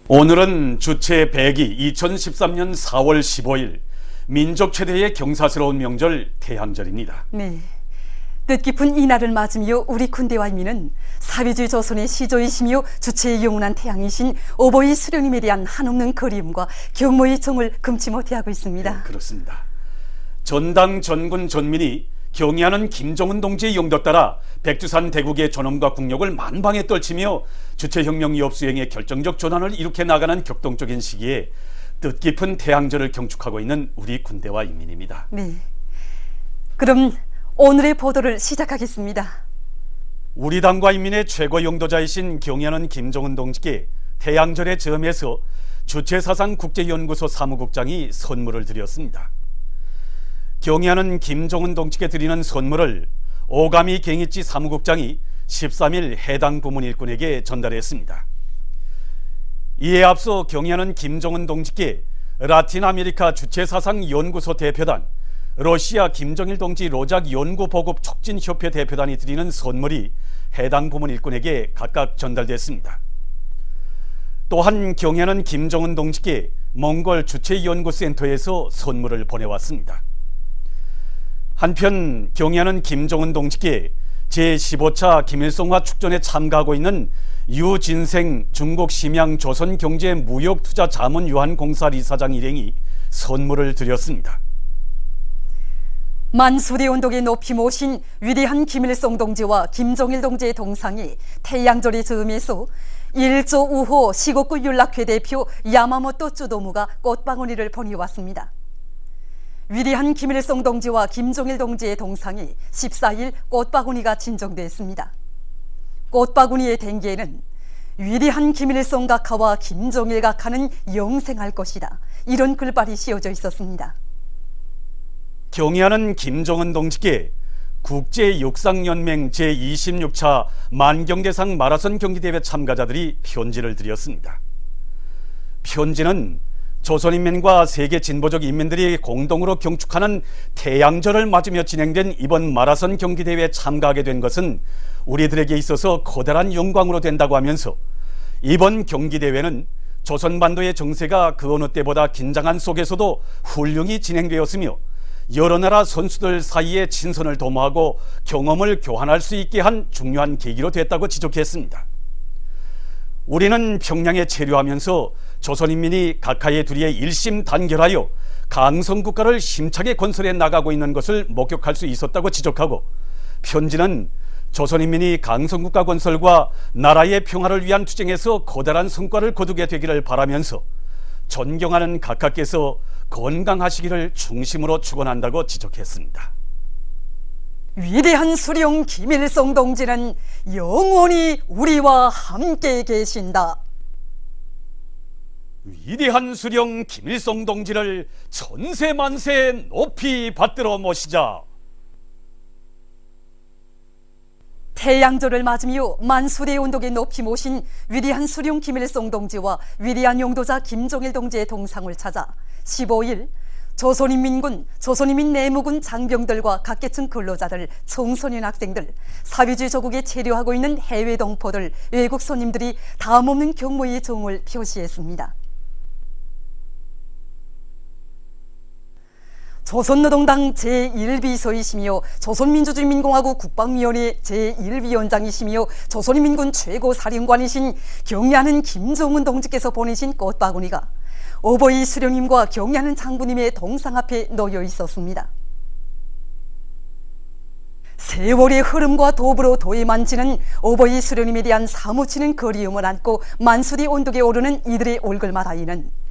오늘은 주체 100이 2013년 4월 15일 민족 최대의 경사스러운 명절 태양절입니다. 네, 뜻깊은 이날을 맞으며 우리 군대와 인민은 사회주의 조선의 시조이시며 주체의 영원한 태양이신 오보이 수령님에 대한 한없는 그리움과 경모의 정을 금치 못하고 있습니다. 네, 그렇습니다. 전당 전군 전민이 경의하는 김정은 동지의 용도 따라 백두산 대국의 존엄과 국력을 만방에 떨치며 주체혁명 위협 수행의 결정적 전환을 일으켜 나가는 격동적인 시기에 뜻깊은 태양절을 경축하고 있는 우리 군대와 인민입니다. 네, 그럼 오늘의 보도를 시작하겠습니다. 우리 당과 인민의 최고 용도자이신 경의하는 김정은 동지께 태양절의 점에서 주체사상국제연구소 사무국장이 선물을 드렸습니다. 경의하는 김정은 동지께 드리는 선물을 오가미 갱이치 사무국장이 13일 해당 부문 일꾼에게 전달했습니다. 이에 앞서 경의하는 김정은 동지께 라틴 아메리카 주체사상연구소 대표단, 러시아 김정일 동지 로작 연구보급 촉진협회 대표단이 드리는 선물이 해당 부문 일꾼에게 각각 전달됐습니다. 또한 경의하는 김정은 동지께 몽골 주체연구센터에서 선물을 보내왔습니다. 한편 경의하는 김정은 동지께 제15차 김일성화 축전에 참가하고 있는 유진생 중국 심양 조선경제무역투자자문유한공사 이사장 일행이 선물을 드렸습니다. 만수리 운동에 높이 모신 위대한 김일성 동지와 김정일 동지의 동상이 태양절의 즈음에서 1조 우호 시국구 윤락회 대표 야마모토 쯔도무가 꽃바구니를 보내왔습니다. 위대한 김일성 동지와 김정일 동지의 동상이 14일 꽃바구니가 진정됐습니다. 꽃바구니의 댕기에는 위대한 김일성 각하와 김정일 각하는 영생할 것이다, 이런 글발이 씌워져 있었습니다. 경의하는 김정은 동지께 국제육상연맹 제26차 만경대상 마라톤 경기대회 참가자들이 편지를 드렸습니다. 편지는 조선인민과 세계 진보적 인민들이 공동으로 경축하는 태양절을 맞으며 진행된 이번 마라톤 경기대회에 참가하게 된 것은 우리들에게 있어서 커다란 영광으로 된다고 하면서 이번 경기대회는 조선반도의 정세가 그 어느 때보다 긴장한 속에서도 훌륭히 진행되었으며 여러 나라 선수들 사이에 친선을 도모하고 경험을 교환할 수 있게 한 중요한 계기로 됐다고 지적했습니다. 우리는 평양에 체류하면서 조선인민이 각하의 둘이에 일심단결하여 강성국가를 힘차게 건설해 나가고 있는 것을 목격할 수 있었다고 지적하고, 편지는 조선인민이 강성국가 건설과 나라의 평화를 위한 투쟁에서 커다란 성과를 거두게 되기를 바라면서 존경하는 각하께서 건강하시기를 중심으로 축원한다고 지적했습니다. 위대한 수령 김일성 동지는 영원히 우리와 함께 계신다. 위대한 수령 김일성 동지를 천세만세 높이 받들어 모시자. 태양절을 맞으며 만수리 운동에 높이 모신 위대한 수령 김일성 동지와 위대한 용도자 김정일 동지의 동상을 찾아 15일 조선인민군, 조선인민 내무군 장병들과 각계층 근로자들, 청소년 학생들, 사회주의 조국에 체류하고 있는 해외 동포들, 외국 손님들이 다음없는 경모의 정을 표시했습니다. 조선노동당 제1비서이시며 조선민주주의민공화국 국방위원회 제1위원장이시며 조선인민군 최고사령관이신 경의하는 김정은 동지께서 보내신 꽃바구니가 오보이 수령님과 경의하는 장군님의 동상 앞에 놓여 있었습니다. 세월의 흐름과 더불어 도에 만지는 오보이 수령님에 대한 사무치는 그리움을 안고 만수리 언덕에 오르는 이들의 얼굴마다에는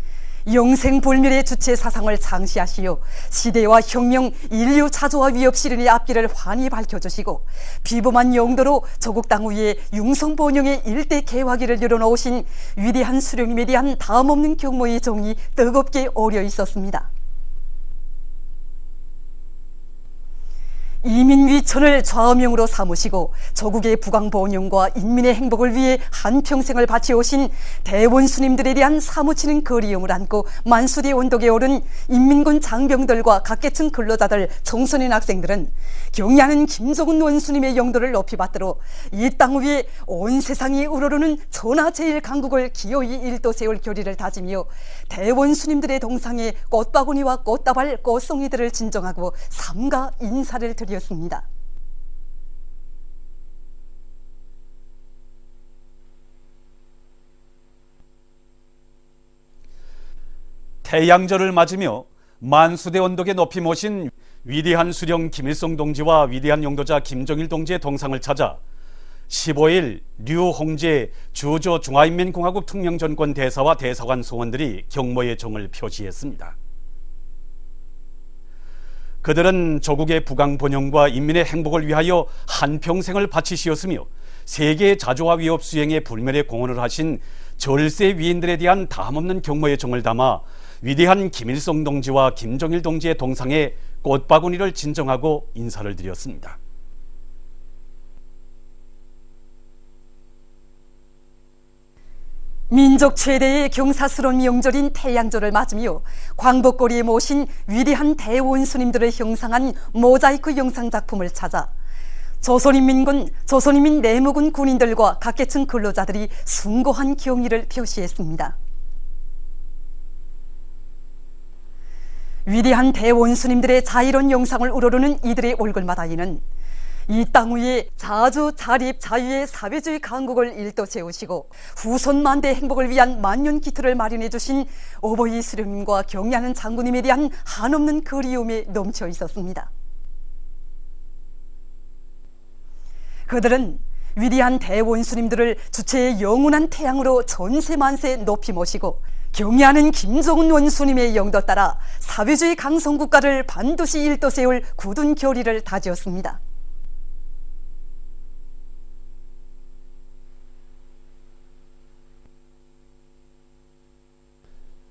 영생불멸의 주체 사상을 창시하시어 시대와 혁명, 인류 자조와 위협 시련의 앞길을 환히 밝혀주시고 비범한 용도로 조국 땅 위에 융성번영의 일대 개화기를 열어놓으신 위대한 수령님에 대한 다음없는 경모의 정이 뜨겁게 어려 있었습니다. 이민 위천을 좌우명으로 삼으시고 조국의 부강 번영과 인민의 행복을 위해 한평생을 바치오신 대원수님들에 대한 사무치는 그리움을 안고 만수리 언덕에 오른 인민군 장병들과 각계층 근로자들, 청소년 학생들은 경의하는 김정은 원수님의 영도를 높이 받들어 이 땅 위에 온 세상이 우러르는 천하제일강국을 기어이 일도 세울 결의를 다지며 대원수님들의 동상에 꽃바구니와 꽃다발, 꽃송이들을 진정하고 삼가 인사를 드렸습니다. 태양절을 맞으며 만수대 언덕에 높이 모신 위대한 수령 김일성 동지와 위대한 영도자 김정일 동지의 동상을 찾아 15일 류홍재 주조 중화인민공화국 특명전권 대사와 대사관 소원들이 경모의 정을 표시했습니다. 그들은 조국의 부강 번영과 인민의 행복을 위하여 한평생을 바치시었으며 세계의 자주와 위협 수행에 불멸의 공헌을 하신 절세 위인들에 대한 다함없는 경모의 정을 담아 위대한 김일성 동지와 김정일 동지의 동상에 꽃바구니를 진정하고 인사를 드렸습니다. 민족 최대의 경사스러운 명절인 태양절을 맞으며 광복거리에 모신 위대한 대원수님들을 형상한 모자이크 영상작품을 찾아 조선인민군, 조선인민 내무군 군인들과 각계층 근로자들이 숭고한 경의를 표시했습니다. 위대한 대원수님들의 자이로운 영상을 우러르는 이들의 얼굴마다에는 이 땅 위에 자주 자립 자유의 사회주의 강국을 일도 세우시고 후손 만대의 행복을 위한 만년 기틀을 마련해 주신 어버이 수령님과 경의하는 장군님에 대한 한없는 그리움에 넘쳐 있었습니다. 그들은 위대한 대원수님들을 주체의 영원한 태양으로 전세 만세 높이 모시고 경의하는 김정은 원수님의 영도 따라 사회주의 강성국가를 반드시 일도 세울 굳은 결의를 다지었습니다.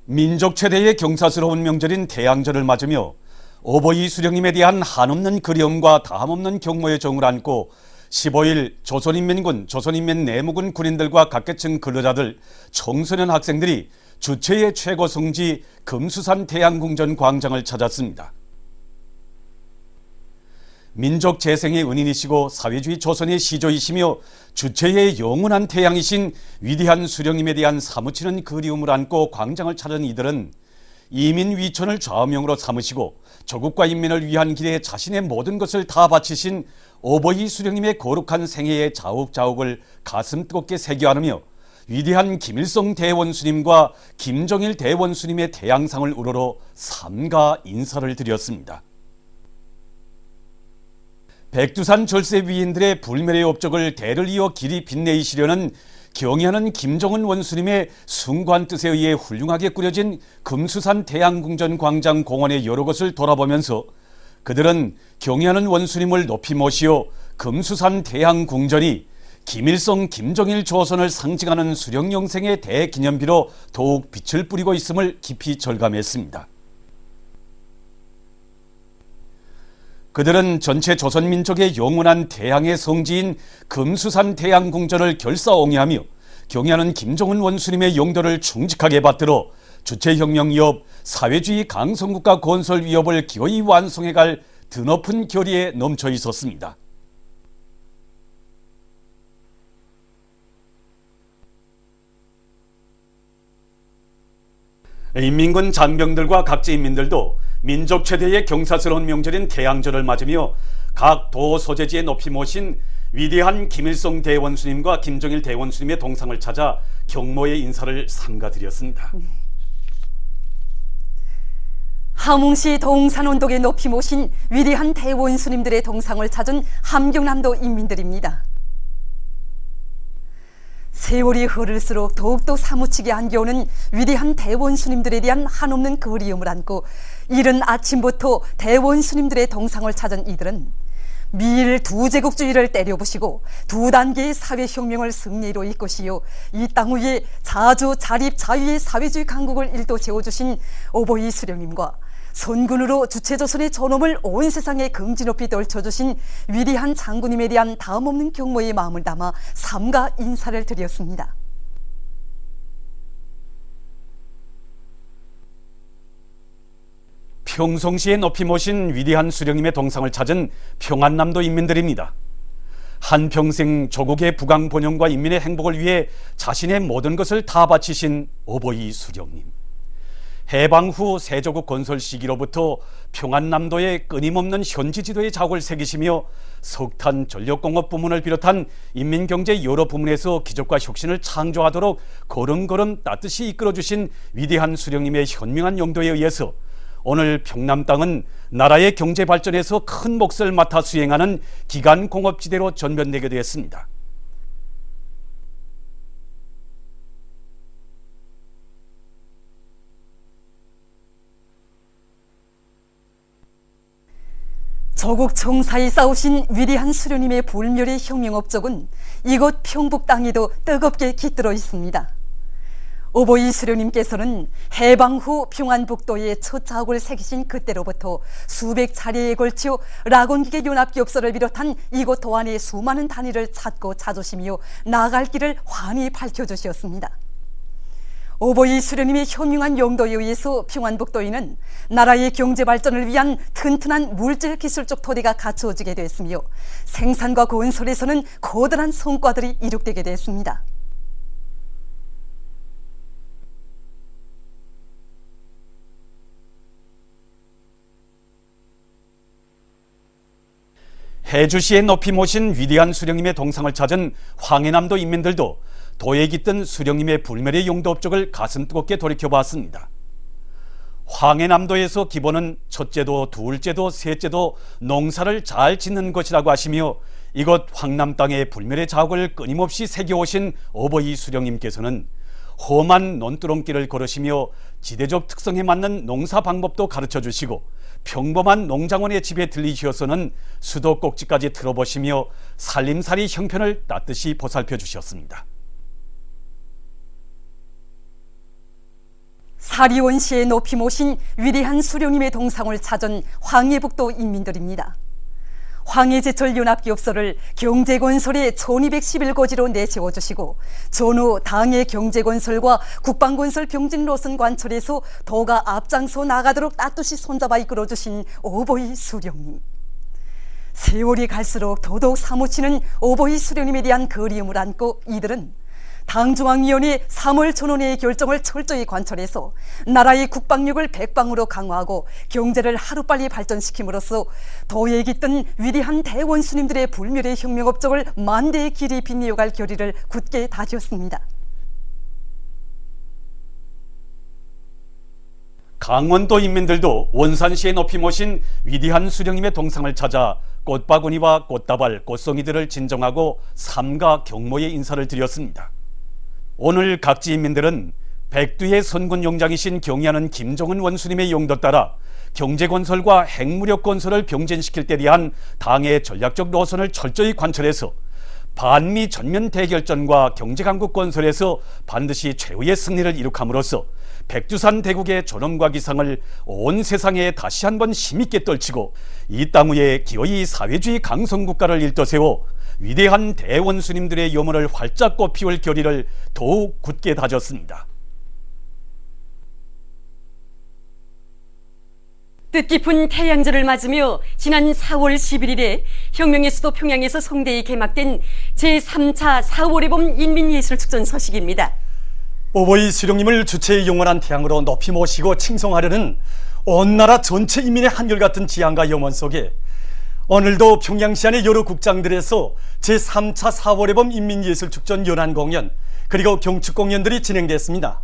민족 최대의 경사스러운 명절인 태양절을 맞으며 어버이 수령님에 대한 한없는 그리움과 다함없는 경모의 정을 안고 15일 조선인민군, 조선인민 내무군 군인들과 각계층 근로자들, 청소년 학생들이 주체의 최고 성지 금수산 태양궁전 광장을 찾았습니다. 민족 재생의 은인이시고 사회주의 조선의 시조이시며 주체의 영원한 태양이신 위대한 수령님에 대한 사무치는 그리움을 안고 광장을 찾은 이들은 이민 위천을 좌우명으로 삼으시고 조국과 인민을 위한 길에 자신의 모든 것을 다 바치신 어버이 수령님의 거룩한 생애의 자욱자욱을 가슴 뜨겁게 새겨 안으며 위대한 김일성 대원수님과 김정일 대원수님의 태양상을 우러러 삼가 인사를 드렸습니다. 백두산 절세 위인들의 불멸의 업적을 대를 이어 길이 빛내시려는 경의하는 김정은 원수님의 숭고한 뜻에 의해 훌륭하게 꾸려진 금수산 태양궁전 광장 공원의 여러 곳을 돌아보면서 그들은 경의하는 원수님을 높이 모시어 금수산 태양궁전이 김일성, 김정일 조선을 상징하는 수령영생의 대기념비로 더욱 빛을 뿌리고 있음을 깊이 절감했습니다. 그들은 전체 조선민족의 영원한 태양의 성지인 금수산 태양궁전을 결사옹이하며 경의하는 김정은 원수님의 영도를 충직하게 받들어 주체혁명 위협, 사회주의 강성국가 건설 위협을 기어이 완성해갈 드높은 결의에 넘쳐 있었습니다. 인민군 장병들과 각지인민들도 민족 최대의 경사스러운 명절인 태양절을 맞으며 각 도 소재지에 높이 모신 위대한 김일성 대원수님과 김정일 대원수님의 동상을 찾아 경모의 인사를 삼가드렸습니다. 함흥시 동산원덕에 높이 모신 위대한 대원수님들의 동상을 찾은 함경남도 인민들입니다. 세월이 흐를수록 더욱더 사무치게 안겨오는 위대한 대원수님들에 대한 한없는 그리움을 안고 이른 아침부터 대원수님들의 동상을 찾은 이들은 미일 두제국주의를 때려부시고 두 단계의 사회혁명을 승리로 이끄시어 이 땅 위에 자주 자립 자유의 사회주의 강국을 일도 세워주신 어버이 수령님과 선군으로 주체조선의 존엄을 온 세상에 긍지 높이 떨쳐주신 위대한 장군님에 대한 다음없는 경모의 마음을 담아 삼가 인사를 드렸습니다. 평성시에 높이 모신 위대한 수령님의 동상을 찾은 평안남도 인민들입니다. 한평생 조국의 부강 번영과 인민의 행복을 위해 자신의 모든 것을 다 바치신 오보이 수령님. 해방 후 세조국 건설 시기로부터 평안남도에 끊임없는 현지 지도의 자국을 새기시며 석탄 전력공업 부문을 비롯한 인민경제 여러 부문에서 기적과 혁신을 창조하도록 걸음걸음 따뜻이 이끌어주신 위대한 수령님의 현명한 용도에 의해서 오늘 평남 땅은 나라의 경제 발전에서 큰 몫을 맡아 수행하는 기간 공업지대로 전변되게 되었습니다. 조국 청사에 싸우신 위대한 수령님의 불멸의 혁명 업적은 이곳 평북 땅에도 뜨겁게 깃들어 있습니다. 오보이 수령님께서는 해방 후 평안북도에 첫 자국을 새기신 그때로부터 수백 차례에 걸쳐 락원기계 연합기업소를 비롯한 이곳 도안의 수많은 단위를 찾고 찾으시며 나아갈 길을 환히 밝혀주셨습니다. 오보이 수령님의 현명한 용도에 의해서 평안북도에는 나라의 경제 발전을 위한 튼튼한 물질 기술적 토대가 갖추어지게 됐으며 생산과 건설에서는 거대한 성과들이 이룩되게 됐습니다. 해주시에 높이 모신 위대한 수령님의 동상을 찾은 황해남도 인민들도 도에 깃든 수령님의 불멸의 용도 업적을 가슴 뜨겁게 돌이켜봤습니다. 황해남도에서 기본은 첫째도 둘째도 셋째도 농사를 잘 짓는 것이라고 하시며 이곳 황남 땅의 불멸의 자국을 끊임없이 새겨오신 오보이 수령님께서는 험한 논두렁길을 걸으시며 지대적 특성에 맞는 농사 방법도 가르쳐주시고 평범한 농장원의 집에 들리셔서는 수도꼭지까지 틀어보시며 살림살이 형편을 따뜻이 보살펴 주셨습니다. 사리원시에 높이 모신 위대한 수령님의 동상을 찾은 황해북도 인민들입니다. 황해제철연합기업소를 경제건설의 1211고지로 내세워주시고 전후 당의 경제건설과 국방건설 병진 노선 관철에서 도가 앞장서 나가도록 따뜻이 손잡아 이끌어주신 오보이 수령님. 세월이 갈수록 더더욱 사무치는 오보이 수령님에 대한 그리움을 안고 이들은 당중앙위원회 3월 전원회의 결정을 철저히 관철해서 나라의 국방력을 백방으로 강화하고 경제를 하루빨리 발전시킴으로써 도에 깃든 위대한 대원수님들의 불멸의 혁명 업적을 만대의 길이 빛내어갈 결의를 굳게 다졌습니다. 강원도 인민들도 원산시에 높이 모신 위대한 수령님의 동상을 찾아 꽃바구니와 꽃다발, 꽃송이들을 진정하고 삼가 경모의 인사를 드렸습니다. 오늘 각지 인민들은 백두의 선군 용장이신 경의하는 김정은 원수님의 용도 따라 경제건설과 핵무력건설을 병진시킬 때 대한 당의 전략적 노선을 철저히 관철해서 반미 전면 대결전과 경제강국 건설에서 반드시 최후의 승리를 이룩함으로써 백두산 대국의 존엄과 기상을 온 세상에 다시 한번 힘있게 떨치고 이 땅 위에 기어이 사회주의 강성국가를 일떠세워 위대한 대원수님들의 염원을 활짝 꽃피울 결의를 더욱 굳게 다졌습니다. 뜻깊은 태양절을 맞으며 지난 4월 11일에 혁명의 수도 평양에서 성대히 개막된 제3차 4월의 봄 인민예술축전 소식입니다. 오보이 수령님을 주체에 용언한 태양으로 높이 모시고 칭송하려는 온 나라 전체 인민의 한결같은 지향과 염원 속에 오늘도 평양시 안의 여러 국장들에서 제3차 4월의 봄 인민예술축전 연안공연 그리고 경축공연들이 진행됐습니다.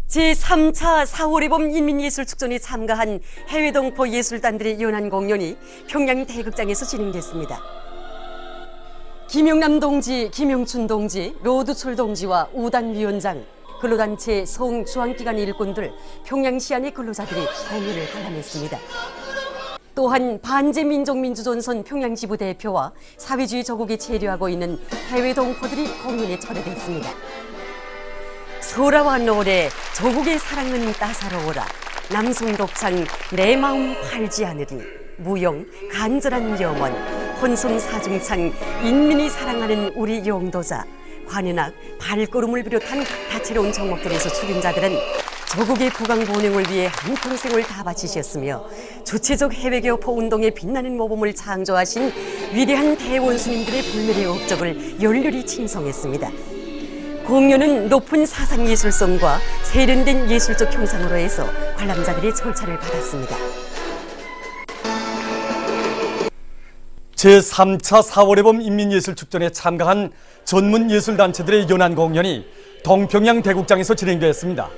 제3차 4월의 봄 인민예술축전에 참가한 해외 동포 예술단들의 연안공연이 평양 대극장에서 진행됐습니다. 김용남 동지, 김용춘 동지, 로두철 동지와 우단위원장, 근로단체 성중앙기관 일꾼들, 평양시 안의 근로자들이 공연을 관람했습니다. 또한 반제민족민주전선 평양지부 대표와 사회주의 조국에 체류하고 있는 해외 동포들이 공연에 초대됐습니다. 소라와 노래, 조국의 사랑은 따사로워라. 남성 독창 내 마음 팔지 않으리, 무용 간절한 염원, 혼성 사중창 인민이 사랑하는 우리 용도자, 관현악 발걸음을 비롯한 다채로운 종목들에서 출연자들은 조국의 국왕 본행을 위해 한평생을 다 바치셨으며 주체적 해외교포 운동의 빛나는 모범을 창조하신 위대한 대원수님들의 불멸의 업적을 열렬히 칭송했습니다. 공연은 높은 사상예술성과 세련된 예술적 형상으로 해서 관람자들의 절차를 받았습니다. 제3차 4월의 봄 인민예술축전에 참가한 전문예술단체들의 연안 공연이 동평양 대국장에서 진행되었습니다.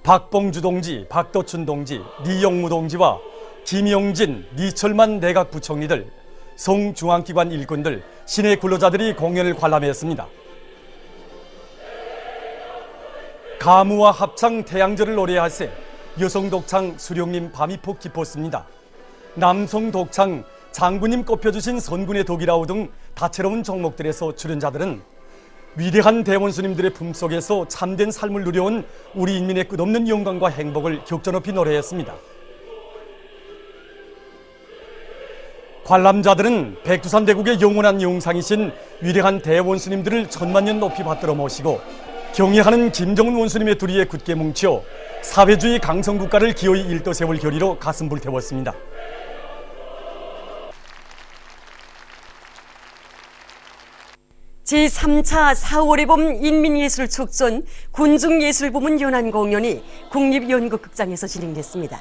박봉주 동지, 박도춘 동지, 리영무 동지와 김용진, 리철만 내각부총리들, 송중앙기관 일꾼들, 시내 근로자들이 공연을 관람했습니다. 가무와 합창 태양절을 노래하세 여성 독창 수령님 밤이 폭 깊었습니다. 남성 독창 장군님 꼽혀주신 선군의 독이라우 등 다채로운 종목들에서 출연자들은 위대한 대원수님들의 품속에서 참된 삶을 누려온 우리 인민의 끝없는 영광과 행복을 격조 높이 노래했습니다. 관람자들은 백두산 대국의 영원한 영상이신 위대한 대원수님들을 천만년 높이 받들어 모시고 경애하는 김정은 원수님의 두리에 굳게 뭉쳐 사회주의 강성국가를 기어이 일떠세울 결의로 가슴 불태웠습니다. 제3차 4월의 봄 인민예술축전 군중예술부문 연안공연이 국립연극극장에서 진행됐습니다.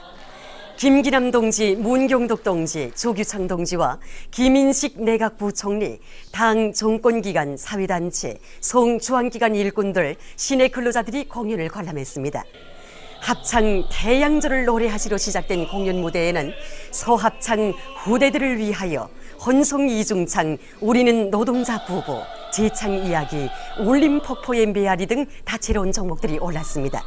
김기남 동지, 문경덕 동지, 조규창 동지와 김인식 내각부총리, 당 정권기관, 사회단체, 성주한기관 일꾼들, 시내 근로자들이 공연을 관람했습니다. 합창 태양절을 노래하시러 시작된 공연 무대에는 서합창 후대들을 위하여, 혼성 이중창 우리는 노동자 부부, 제창 이야기, 울림폭포의 메아리 등 다채로운 종목들이 올랐습니다.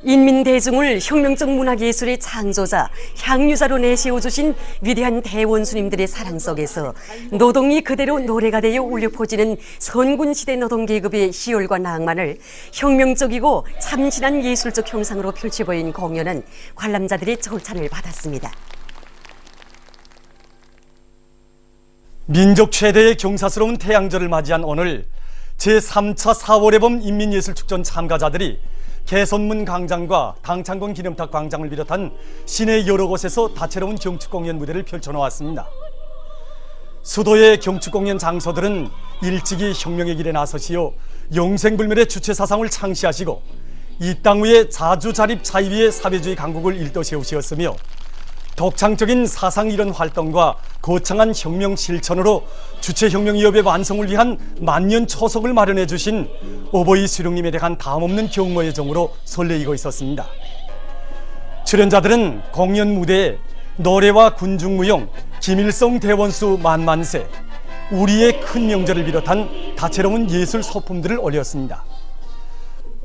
인민대중을 혁명적 문화예술의 창조자, 향유자로 내세워주신 위대한 대원수님들의 사랑 속에서 노동이 그대로 노래가 되어 울려 퍼지는 선군시대 노동계급의 희열과 낭만을 혁명적이고 참신한 예술적 형상으로 펼쳐보인 공연은 관람자들의 절찬을 받았습니다. 민족 최대의 경사스러운 태양절을 맞이한 오늘 제3차 4월의 봄 인민예술축전 참가자들이 개선문 광장과 당창건 기념탑 광장을 비롯한 시내 여러 곳에서 다채로운 경축공연 무대를 펼쳐놓았습니다. 수도의 경축공연 장소들은 일찍이 혁명의 길에 나서시어 영생불멸의 주체사상을 창시하시고 이 땅 위에 자주자립 자유의 사회주의 강국을 일떠세우시었으며 독창적인 사상 이론 활동과 거창한 혁명 실천으로 주체혁명위협의 완성을 위한 만년 초석을 마련해 주신 오보이 수령님에 대한 다음없는 경모의 정으로 설레이고 있었습니다. 출연자들은 공연 무대에 노래와 군중무용, 김일성 대원수 만만세, 우리의 큰 명절을 비롯한 다채로운 예술 소품들을 올렸습니다.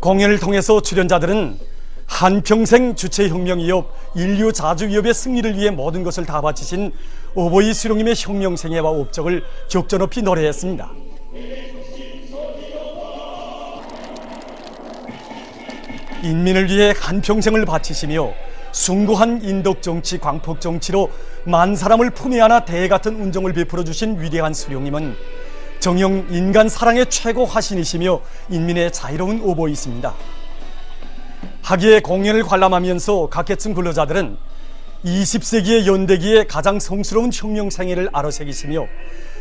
공연을 통해서 출연자들은 한평생 주체혁명위협, 인류자주위협의 승리를 위해 모든 것을 다 바치신 오보이 수령님의 혁명생애와 업적을 격조 높이 노래했습니다. 인민을 위해 한평생을 바치시며 숭고한 인덕정치, 광폭정치로 만 사람을 품에 안아 대 같은 운정을 베풀어 주신 위대한 수령님은 정녕 인간 사랑의 최고 화신이시며 인민의 자유로운 오보이십니다. 하기에 공연을 관람하면서 각 계층 근로자들은 20세기의 연대기에 가장 성스러운 혁명 생애를 아로새기시며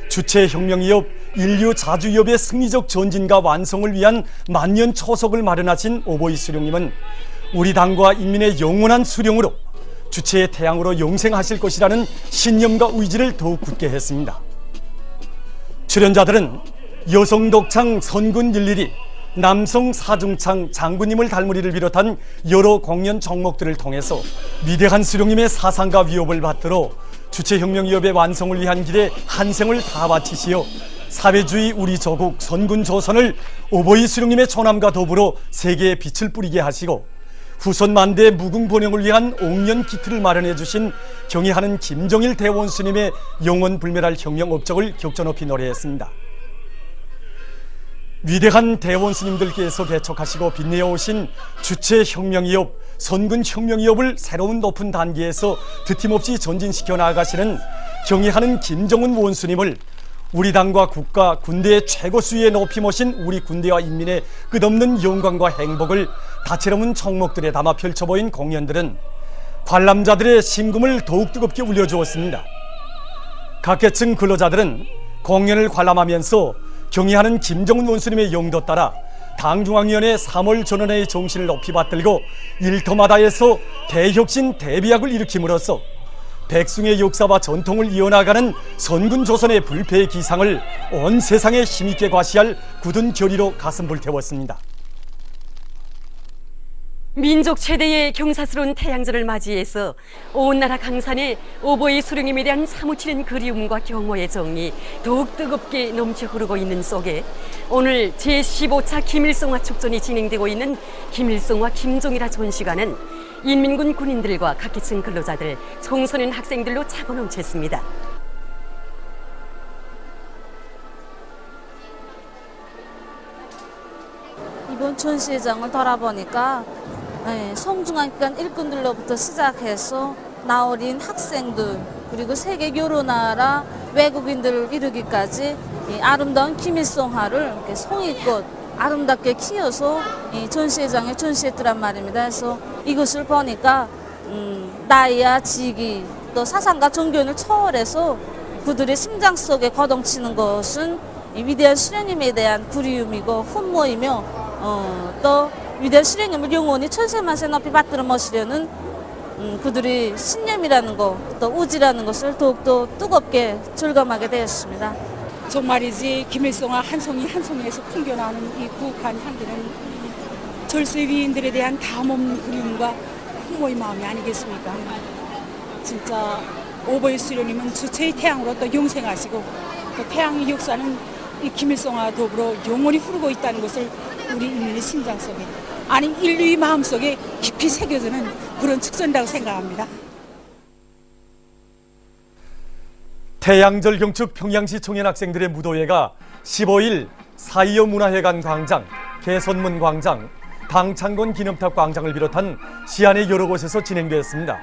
주체혁명위협, 인류자주위협의 승리적 전진과 완성을 위한 만년 초석을 마련하신 오보이 수령님은 우리 당과 인민의 영원한 수령으로 주체의 태양으로 영생하실 것이라는 신념과 의지를 더욱 굳게 했습니다. 출연자들은 여성 독창 선군 일일이, 남성 사중창 장군님을 닮으리를 비롯한 여러 공연 종목들을 통해서 위대한 수령님의 사상과 위협을 받들어 주체혁명위협의 완성을 위한 길에 한생을 다 바치시어 사회주의 우리 조국 선군 조선을 오보이 수령님의 존함과 더불어 세계에 빛을 뿌리게 하시고 후손 만대의 무궁번영을 위한 옥년 기틀을 마련해 주신 경애하는 김정일 대원수님의 영원불멸할 혁명 업적을 격조 높이 노래했습니다. 위대한 대원 스님들께서 개척하시고 빛내어 오신 주체혁명위협, 선군혁명위협을 새로운 높은 단계에서 드팀없이 전진시켜 나아가시는 경의하는 김정은 원수님을 우리 당과 국가, 군대의 최고 수위에 높이 모신 우리 군대와 인민의 끝없는 영광과 행복을 다채로운 총목들에 담아 펼쳐보인 공연들은 관람자들의 심금을 더욱 뜨겁게 울려주었습니다. 각 계층 근로자들은 공연을 관람하면서 경의하는 김정은 원수님의 영도 따라 당중앙위원회 3월 전원회의 정신을 높이 받들고 일터마다에서 대혁신 대비약을 일으킴으로써 백승의 역사와 전통을 이어나가는 선군 조선의 불패의 기상을 온 세상에 힘있게 과시할 굳은 결의로 가슴 불태웠습니다. 민족 최대의 경사스러운 태양절을 맞이해서 온 나라 강산에 오보이 수령님에 대한 사무치는 그리움과 경호의 정이 더욱 뜨겁게 넘쳐 흐르고 있는 속에 오늘 제15차 김일성화 축전이 진행되고 있는 김일성화 김종일화 전시관은 인민군 군인들과 각계층 근로자들, 청소년 학생들로 차고 넘쳤습니다. 이번 전시회장을 돌아보니까 성중앙기관 일꾼들로부터 시작해서 나어린 학생들, 그리고 세계 여러 나라 외국인들을 이르기까지 이 아름다운 김일성화를 이렇게 성의껏 아름답게 키워서 이 전시회장에 전시했더란 말입니다. 그래서 이것을 보니까 나이와 직위 또 사상과 종교를 초월해서 그들의 심장 속에 거동치는 것은 이 위대한 수령님에 대한 그리움이고 훈모이며 또 위대한 수령님을 영원히 천세만세 높이 받들어 모시려는 그들의 신념이라는 것, 또 우지라는 것을 더욱더 뜨겁게 절감하게 되었습니다. 정말이지 김일성화 한 송이 한 송이에서 풍겨나오는 이 구욱한 향기는 절세 위인들에 대한 다음없는 그리움과 풍모의 마음이 아니겠습니까? 진짜 오보이 수령님은 주체의 태양으로 또 영생하시고 또 태양의 역사는 이 김일성화와 더불어 영원히 흐르고 있다는 것을 우리 인민의 심장 속에, 아니 인류의 마음속에 깊이 새겨지는 그런 축전이라고 생각합니다. 태양절 경축 평양시 청년 학생들의 무도회가 15일 4.25 문화회관 광장, 개선문 광장, 당창건 기념탑 광장을 비롯한 시안의 여러 곳에서 진행되었습니다.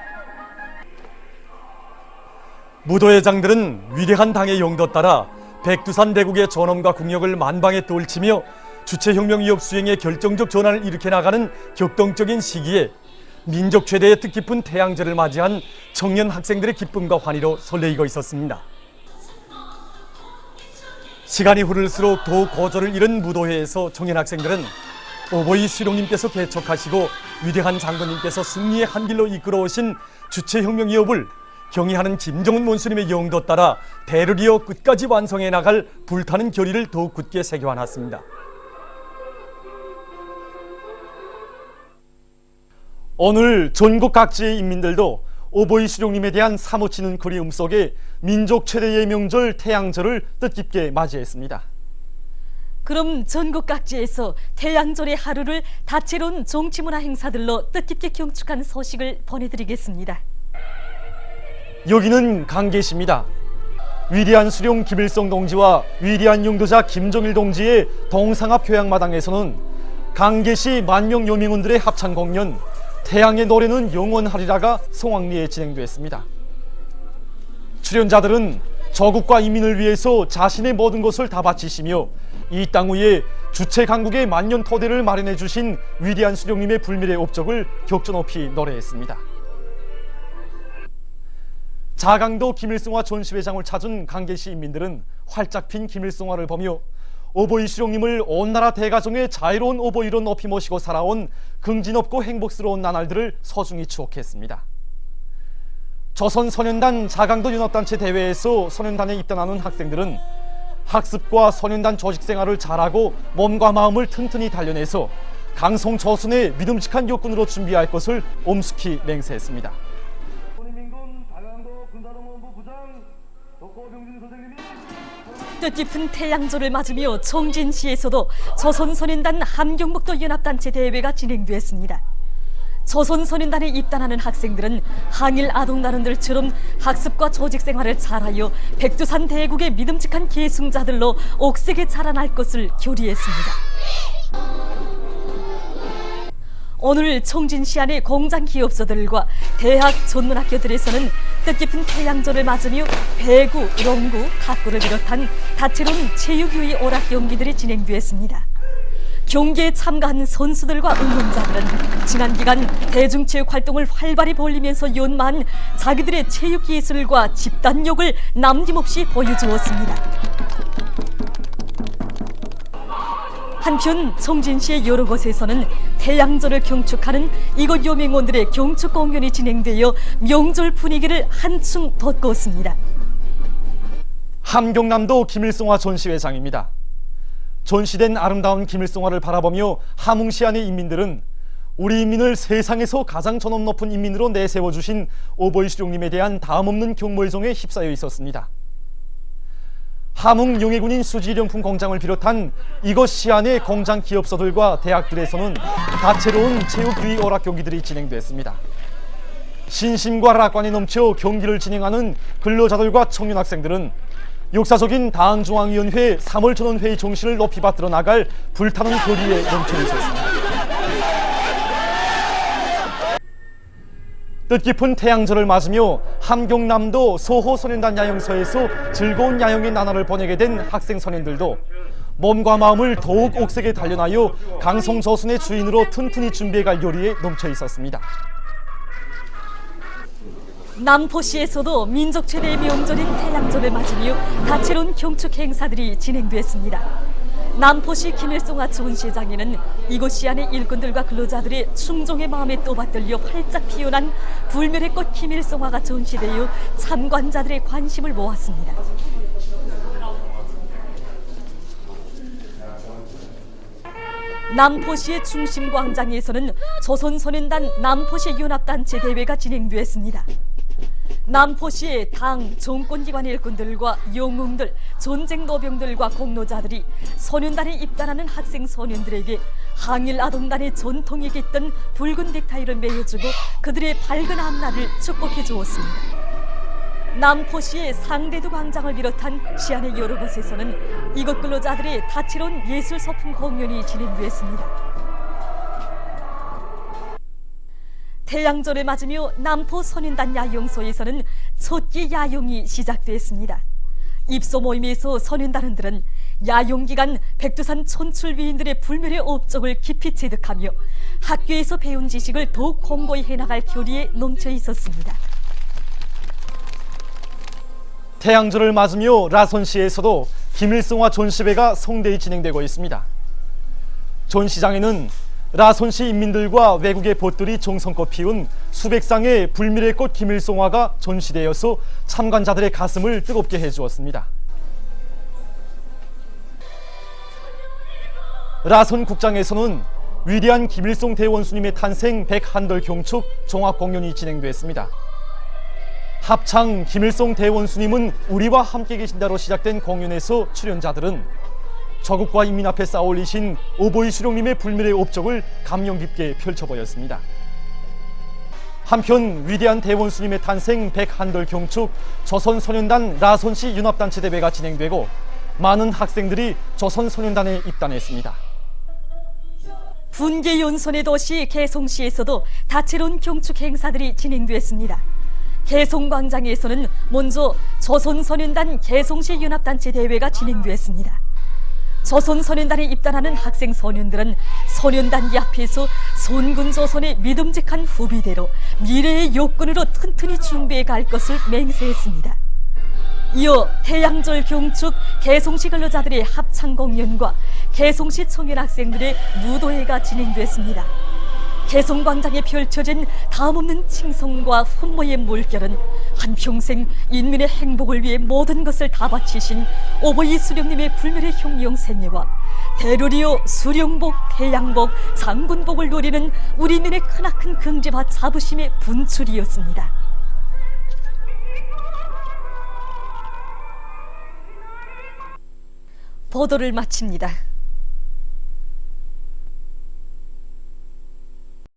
무도회장들은 위대한 당의 영도 따라 백두산 대국의 존엄과 국력을 만방에 떨치며 주체혁명위협 수행의 결정적 전환을 일으켜 나가는 격동적인 시기에 민족 최대의 뜻깊은 태양절을 맞이한 청년 학생들의 기쁨과 환희로 설레이고 있었습니다. 시간이 흐를수록 더욱 고조를 잃은 무도회에서 청년 학생들은 오보이 수령님께서 개척하시고 위대한 장군님께서 승리의 한 길로 이끌어오신 주체혁명위협을 경의하는 김정은 원수님의 영도 따라 대를 이어 끝까지 완성해 나갈 불타는 결의를 더욱 굳게 새겨안았습니다. 오늘 전국 각지의 인민들도 오보이 수령님에 대한 사무치는 그리움 속에 민족 최대의 명절 태양절을 뜻깊게 맞이했습니다. 그럼 전국 각지에서 태양절의 하루를 다채로운 정치문화 행사들로 뜻깊게 경축한 소식을 보내드리겠습니다. 여기는 강계시입니다. 위대한 수령 김일성 동지와 위대한 영도자 김정일 동지의 동상합 교양마당에서는 강계시 만명 여민원들의 합창 공연 태양의 노래는 영원하리라가 성황리에 진행되었습니다. 출연자들은 조국과 인민을 위해서 자신의 모든 것을 다 바치시며 이 땅 위에 주체 강국의 만년 토대를 마련해 주신 위대한 수령님의 불멸의 업적을 격조 높이 노래했습니다. 자강도 김일성화 전시회장을 찾은 강계시 인민들은 활짝 핀 김일성화를 보며 오보이 수령님을 온 나라 대가정의 자유로운 오보이로 높이 모시고 살아온 긍진없고 행복스러운 나날들을 소중히 추억했습니다. 조선소년단 자강도 연합단체 대회에서 소년단에 입단하는 학생들은 학습과 소년단 조직생활을 잘하고 몸과 마음을 튼튼히 단련해서 강성 조선의 믿음직한 역군으로 준비할 것을 엄숙히 맹세했습니다. 뜻깊은 태양절을 맞으며 청진시에서도 조선소년단 함경북도 연합단체 대회가 진행되었습니다. 조선선인단에 입단하는 학생들은 항일 아동단원들처럼 학습과 조직 생활을 잘하여 백두산 대국의 믿음직한 계승자들로 옥색에 자라날 것을 교리했습니다. 오늘 청진시 안의 공장 기업소들과 대학 전문학교들에서는 뜻깊은 태양절을 맞으며 배구, 농구, 탁구를 비롯한 다채로운 체육유희 오락 경기들이 진행되었습니다. 경기에 참가한 선수들과 응원자들은 지난 기간 대중체육 활동을 활발히 벌리면서 연마한 자기들의 체육 기술과 집단력을 남김없이 보여주었습니다. 한편 청진시의 여러 곳에서는 태양절을 경축하는 이곳 여맹원들의 경축 공연이 진행되어 명절 분위기를 한층 돋구었습니다. 함경남도 김일성화 전시회장입니다. 전시된 아름다운 김일성화를 바라보며 함흥시 안의 인민들은 우리 인민을 세상에서 가장 존엄 높은 인민으로 내세워주신 오보이 수령님에 대한 다음없는 경모의정에 휩싸여 있었습니다. 함흥 용해군인 수지일용품 공장을 비롯한 이곳 시안의 공장 기업소들과 대학들에서는 다채로운 체육유희 오락 경기들이 진행됐습니다. 신심과 lạc 관이 넘쳐 경기를 진행하는 근로자들과 청년학생들은 역사적인 당중앙위원회 3월 전원회의 정신을 높이 받들어 나갈 불타는 결의에 넘쳐 있었습니다. 뜻깊은 태양절을 맞으며 함경남도 소호소년단 야영소에서 즐거운 야영의 나날을 보내게 된 학생 소년들도 몸과 마음을 더욱 옥색에 단련하여 강성저순의 주인으로 튼튼히 준비해갈 요리에 넘쳐 있었습니다. 남포시에서도 민족 최대의 명절인 태양절을 맞으며 다채로운 경축 행사들이 진행됐습니다. 남포시 김일성화 전시장에는 이곳 시안의 일꾼들과 근로자들의 충종의 마음에 또받들려 활짝 피어난 불멸의 꽃 김일성화가 전시되어 참관자들의 관심을 모았습니다. 남포시의 중심광장에서는 조선소년단 남포시 연합단체 대회가 진행됐습니다. 남포시의 당, 정권기관 일꾼들과 영웅들, 전쟁 노병들과 공로자들이 소년단에 입단하는 학생 소년들에게 항일 아동단의 전통이 깃든 붉은 넥타이를 매여주고 그들의 밝은 앞날을 축복해 주었습니다. 남포시의 상대두 광장을 비롯한 시안의 여러 곳에서는 이곳 근로자들의 다채로운 예술 소품 공연이 진행됐습니다. 태양절을 맞으며 남포 소년단 야영소에서는 첫끼 야영이 시작됐습니다. 입소 모임에서 소년단원들은 야영 기간 백두산 촌출위인들의 불멸의 업적을 깊이 체득하며 학교에서 배운 지식을 더욱 공고히 해나갈 교리에 넘쳐 있었습니다. 태양절을 맞으며 라선시에서도 김일성화 전시회가 성대히 진행되고 있습니다. 전시장에는 라선시 인민들과 외국의 벗들이 정성껏 피운 수백 쌍의 불멸의 꽃 김일성화가 전시되어서 참관자들의 가슴을 뜨겁게 해주었습니다. 라선 국장에서는 위대한 김일성 대원수님의 탄생 101돌 경축 종합공연이 진행됐습니다. 합창 김일성 대원수님은 우리와 함께 계신다로 시작된 공연에서 출연자들은 조국과 인민 앞에 쌓아올리신 오보이 수령님의 불멸의 업적을 감명 깊게 펼쳐보였습니다. 한편 위대한 대원수님의 탄생 101돌 경축 조선소년단 라선시 연합단체 대회가 진행되고 많은 학생들이 조선소년단에 입단했습니다. 분계 연손의 도시 개송시에서도 다채로운 경축 행사들이 진행됐습니다. 개송광장에서는 먼저 조선소년단 개송시 연합단체 대회가 진행됐습니다. 조선소년단에 입단하는 학생 소년들은 소년단기 앞에서 손군조선의 믿음직한 후비대로 미래의 욕군으로 튼튼히 준비해 갈 것을 맹세했습니다. 이어 태양절 경축 개송시 근로자들의 합창 공연과 개송시 청년 학생들의 무도회가 진행됐습니다. 개송광장에 펼쳐진 다음없는 칭송과 훈모의 물결은 한평생 인민의 행복을 위해 모든 것을 다 바치신 오보이 수령님의 불멸의 혁명 생애와 대루리오 수령복, 태양복, 장군복을 노리는 우리 인민의 크나큰 긍지와 자부심의 분출이었습니다. 보도를 마칩니다.